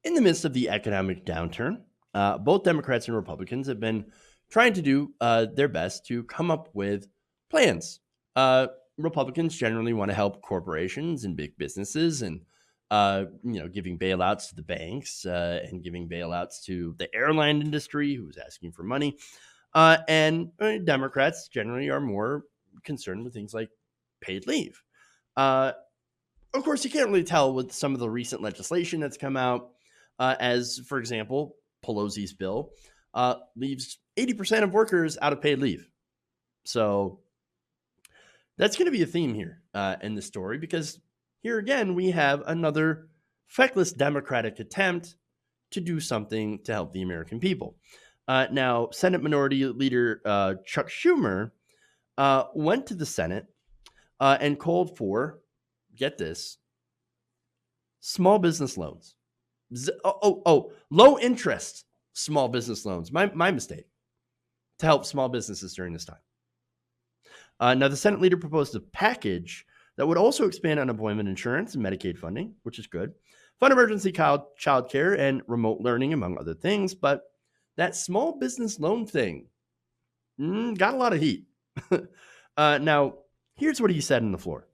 In the midst of the economic downturn, both Democrats and Republicans have been trying to do their best to come up with plans. Republicans generally want to help corporations and big businesses, and giving bailouts to the banks and giving bailouts to the airline industry, who's asking for money. And Democrats generally are more concerned with things like paid leave. Uh, of course, you can't really tell with some of the recent legislation that's come out, as, for example, Pelosi's bill leaves 80% of workers out of paid leave. So that's going to be a theme here in the story, because here again, we have another feckless Democratic attempt to do something to help the American people. Now, Senate Minority Leader Chuck Schumer went to the Senate and called for, get this, small business loans. Low interest small business loans. My mistake. To help small businesses during this time. Now, the Senate leader proposed a package that would also expand unemployment insurance and Medicaid funding, which is good, fund emergency child care and remote learning, among other things. But that small business loan thing got a lot of heat. Now, here's what he said on the floor.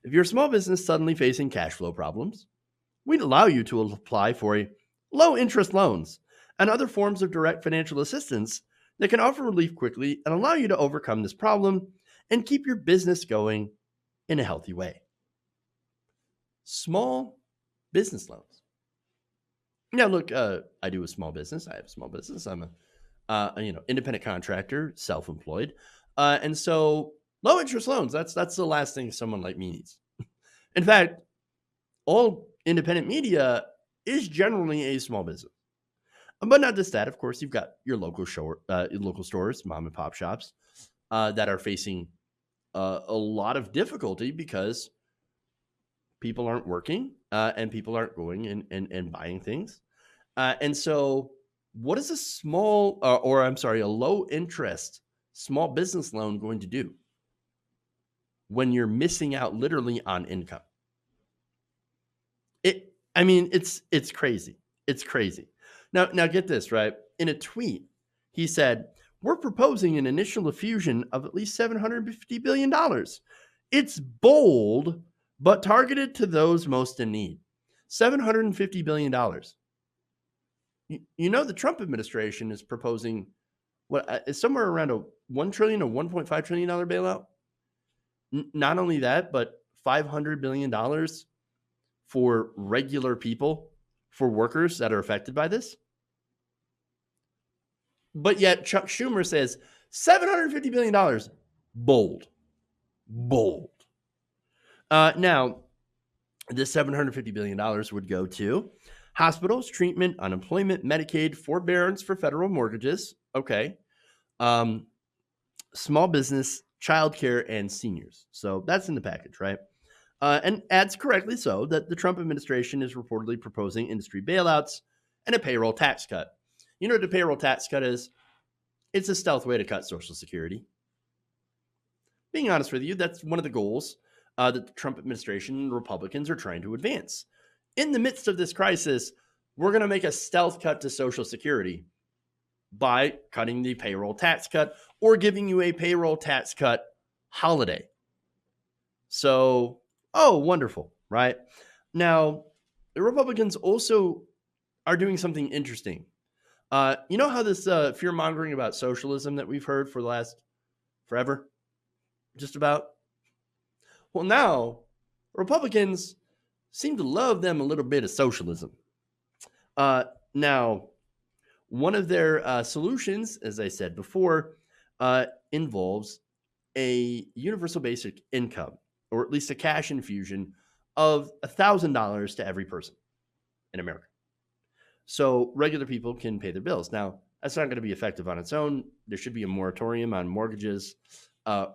If you're a small business suddenly facing cash flow problems, we'd allow you to apply for a low interest loans and other forms of direct financial assistance that can offer relief quickly and allow you to overcome this problem and keep your business going in a healthy way. Small business loans. Now, look, I do a small business. I have a small business. I'm a independent contractor, self-employed, and so low interest loans. That's the last thing someone like me needs. In fact, all independent media is generally a small business. But not just that, of course, you've got your local stores, mom and pop shops, that are facing a lot of difficulty because people aren't working and people aren't going and buying things. And so what is a low interest small business loan going to do when you're missing out literally on income? It's crazy. It's crazy. Now get this, right? In a tweet, he said, "We're proposing an initial infusion of at least $750 billion. It's bold, but targeted to those most in need. $750 billion. The Trump administration is proposing is somewhere around a $1 trillion or $1.5 trillion bailout. Not only that, but $500 billion for regular people, for workers that are affected by this. But yet Chuck Schumer says $750 billion. Bold. Now, this $750 billion would go to hospitals, treatment, unemployment, Medicaid, forbearance for federal mortgages. Okay. Small business, childcare, and seniors. So that's in the package, right? And adds correctly so that the Trump administration is reportedly proposing industry bailouts and a payroll tax cut. You know what the payroll tax cut is? It's a stealth way to cut Social Security. Being honest with you, that's one of the goals that the Trump administration and Republicans are trying to advance. In the midst of this crisis, we're going to make a stealth cut to Social Security by cutting the payroll tax cut or giving you a payroll tax cut holiday. So, wonderful, right? Now, the Republicans also are doing something interesting. You know how this fear-mongering about socialism that we've heard for the last forever? Just about? Well, now, Republicans seem to love them a little bit of socialism. Now, one of their solutions, as I said before, involves a universal basic income, or at least a cash infusion of $1,000 to every person in America. So regular people can pay their bills. Now, that's not going to be effective on its own. There should be a moratorium on mortgages,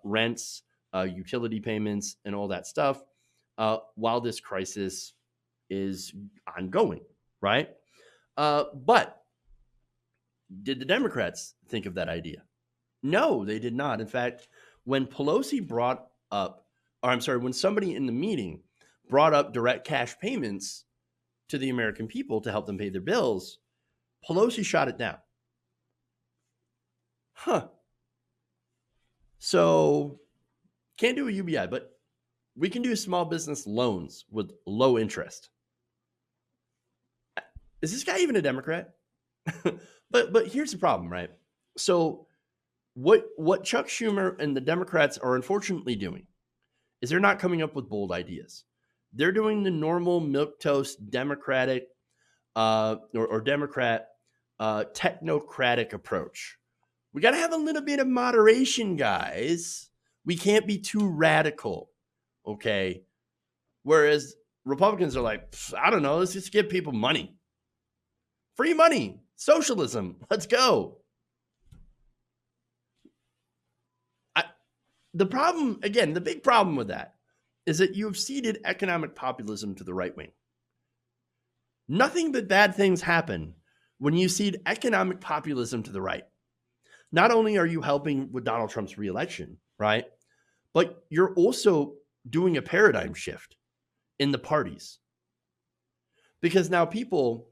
rents, utility payments, and all that stuff while this crisis is ongoing, right? But did the Democrats think of that idea? No, they did not. In fact, when when somebody in the meeting brought up direct cash payments, to the American people to help them pay their bills, Pelosi shot it down. Huh. So can't do a UBI, but we can do small business loans with low interest. Is this guy even a Democrat? but here's the problem, right? So what Chuck Schumer and the Democrats are unfortunately doing is they're not coming up with bold ideas. They're doing the normal milquetoast Democratic or Democrat technocratic approach. We got to have a little bit of moderation, guys. We can't be too radical, okay? Whereas Republicans are like, I don't know, let's just give people money. Free money, socialism, let's go. The problem, again, the big problem with that is that you have ceded economic populism to the right wing. Nothing but bad things happen when you cede economic populism to the right. Not only are you helping with Donald Trump's reelection, right? But you're also doing a paradigm shift in the parties. Because now people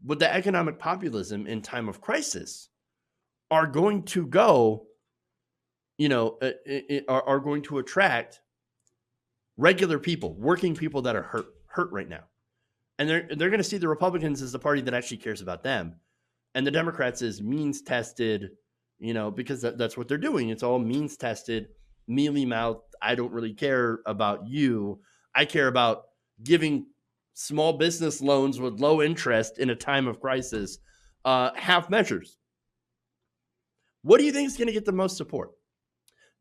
with the economic populism in time of crisis are going to go, are going to attract regular people, working people that are hurt right now. And they're going to see the Republicans as the party that actually cares about them. And the Democrats as means tested, because that's what they're doing. It's all means tested, mealy mouthed. I don't really care about you. I care about giving small business loans with low interest in a time of crisis, half measures. What do you think is going to get the most support?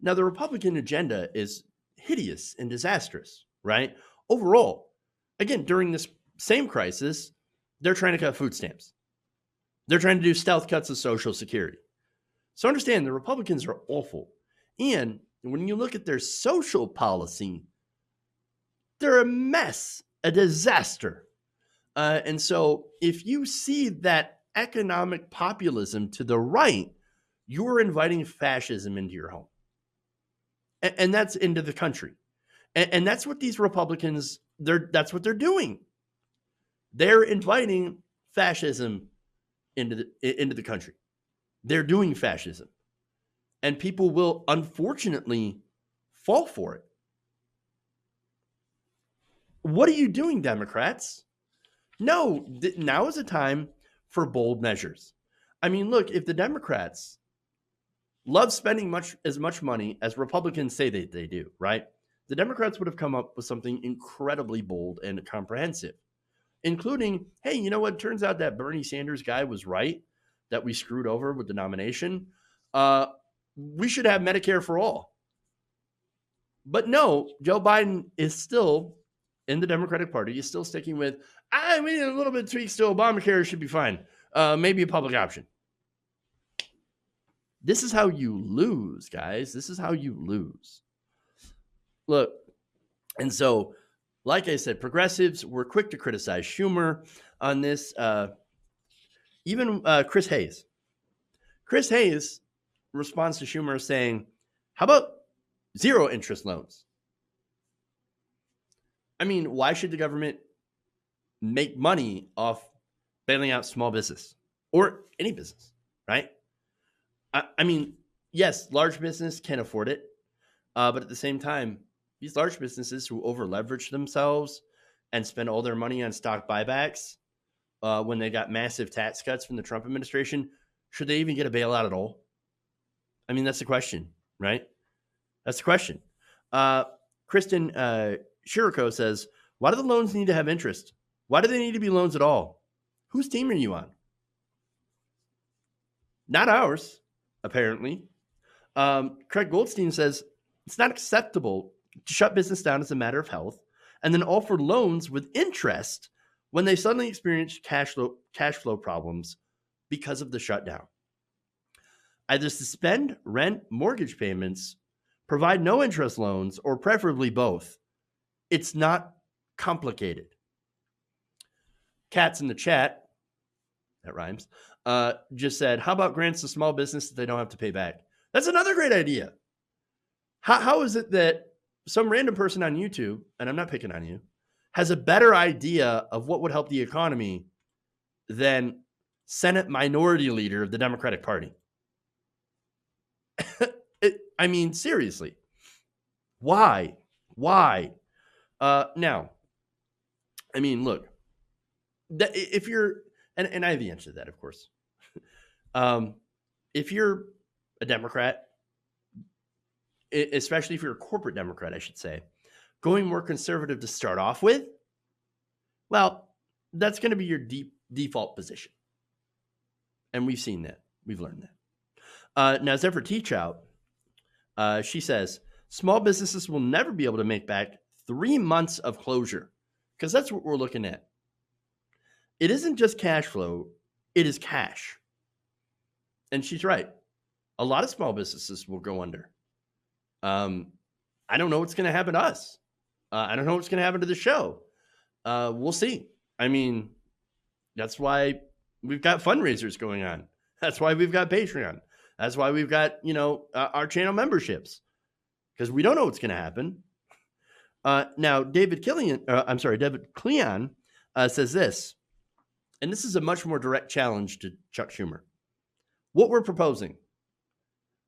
Now, the Republican agenda is hideous and disastrous, right? Overall, again, during this same crisis, they're trying to cut food stamps. They're trying to do stealth cuts of Social Security. So understand, the Republicans are awful. And when you look at their social policy, they're a mess, a disaster. And so if you see that economic populism to the right, you're inviting fascism into your home. And that's into the country. And that's what these Republicans, that's what they're doing. They're inviting fascism into the country. They're doing fascism. And people will unfortunately fall for it. What are you doing, Democrats? No, now is a time for bold measures. I mean, look, if the Democrats love spending as much money as Republicans say they do, right? The Democrats would have come up with something incredibly bold and comprehensive, including, hey, you know what? Turns out that Bernie Sanders guy was right, that we screwed over with the nomination. We should have Medicare for all. But no, Joe Biden is still in the Democratic Party. He's still sticking with, we need a little bit of tweaks to Obamacare, should be fine. Maybe a public option. This is how you lose, guys. This is how you lose. Look, and so, like I said, progressives were quick to criticize Schumer on this. Even Chris Hayes. Chris Hayes responds to Schumer saying, how about zero interest loans? I mean, why should the government make money off bailing out small business or any business, right? I mean, yes, large business can afford it. But at the same time, these large businesses who over leverage themselves and spend all their money on stock buybacks when they got massive tax cuts from the Trump administration, should they even get a bailout at all? I mean, that's the question, right? That's the question. Kristen Shiriko says, why do the loans need to have interest? Why do they need to be loans at all? Whose team are you on? Not ours, apparently. Craig Goldstein says, it's not acceptable to shut business down as a matter of health and then offer loans with interest when they suddenly experience cash flow problems because of the shutdown. Either suspend rent, mortgage payments, provide no interest loans, or preferably both. It's not complicated. Cats in the chat, that rhymes, just said, how about grants to small business that they don't have to pay back? That's another great idea. How is it that some random person on YouTube, and I'm not picking on you, has a better idea of what would help the economy than Senate Minority Leader of the Democratic Party. I mean, seriously. Why? Now, I mean, look, if you're, and I have the answer to that, of course. If you're a Democrat, especially if you're a corporate Democrat, I should say, going more conservative to start off with, well, that's going to be your default position. And we've seen that. We've learned that. Now, Zephyr Teachout, she says, small businesses will never be able to make back 3 months of closure, because that's what we're looking at. It isn't just cash flow, it is cash. And she's right. A lot of small businesses will go under. I don't know what's going to happen to us. I don't know what's going to happen to the show. We'll see. I mean, that's why we've got fundraisers going on. That's why we've got Patreon. That's why we've got, our channel memberships, because we don't know what's going to happen. Now, David Cleon says this, and this is a much more direct challenge to Chuck Schumer. What we're proposing,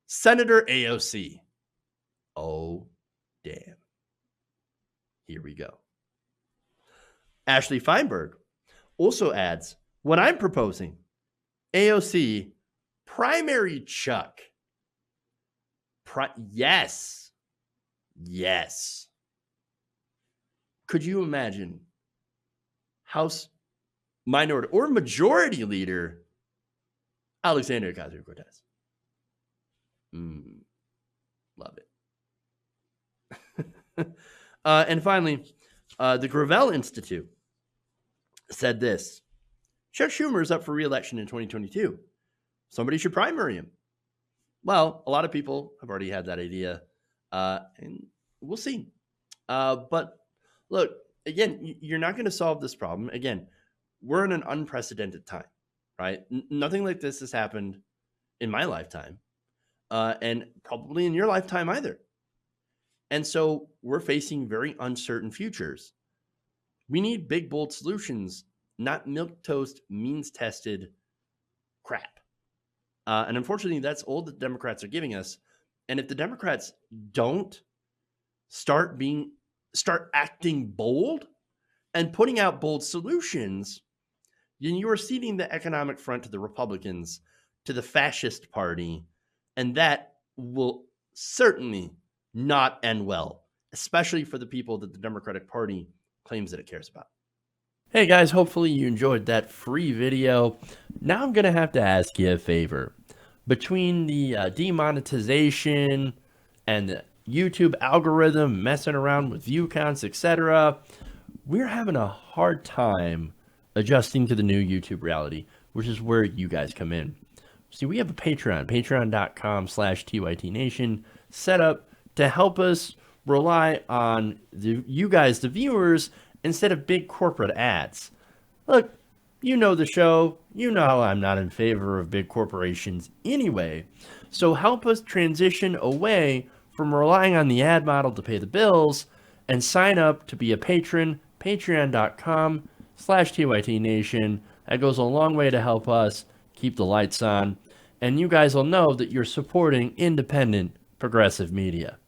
Senator AOC. Oh, damn. Here we go. Ashley Feinberg also adds, what I'm proposing, AOC, primary Chuck. Yes. Could you imagine House Minority or Majority Leader Alexandria Ocasio-Cortez? Love it. And finally, the Gravel Institute said this. Chuck Schumer is up for re-election in 2022. Somebody should primary him. Well, a lot of people have already had that idea, and we'll see. But look, again, you're not going to solve this problem. Again, we're in an unprecedented time, right? Nothing like this has happened in my lifetime, and probably in your lifetime either. And so we're facing very uncertain futures. We need big, bold solutions, not milquetoast, means-tested crap. And unfortunately, that's all the Democrats are giving us. And if the Democrats don't start acting bold and putting out bold solutions, then you are ceding the economic front to the Republicans, to the fascist party, and that will certainly not end well, especially for the people that the Democratic Party claims that it cares about. Hey guys, hopefully you enjoyed that free video. Now I'm going to have to ask you a favor. Between the demonetization and the YouTube algorithm messing around with view counts, etc., we're having a hard time adjusting to the new YouTube reality, which is where you guys come in. See, we have a Patreon, patreon.com/TYTNation, set up to help us rely on you guys, the viewers, instead of big corporate ads. Look, you know the show. You know I'm not in favor of big corporations anyway. So help us transition away from relying on the ad model to pay the bills and sign up to be a patron, patreon.com/TYTNation. That goes a long way to help us keep the lights on. And you guys will know that you're supporting independent, progressive media.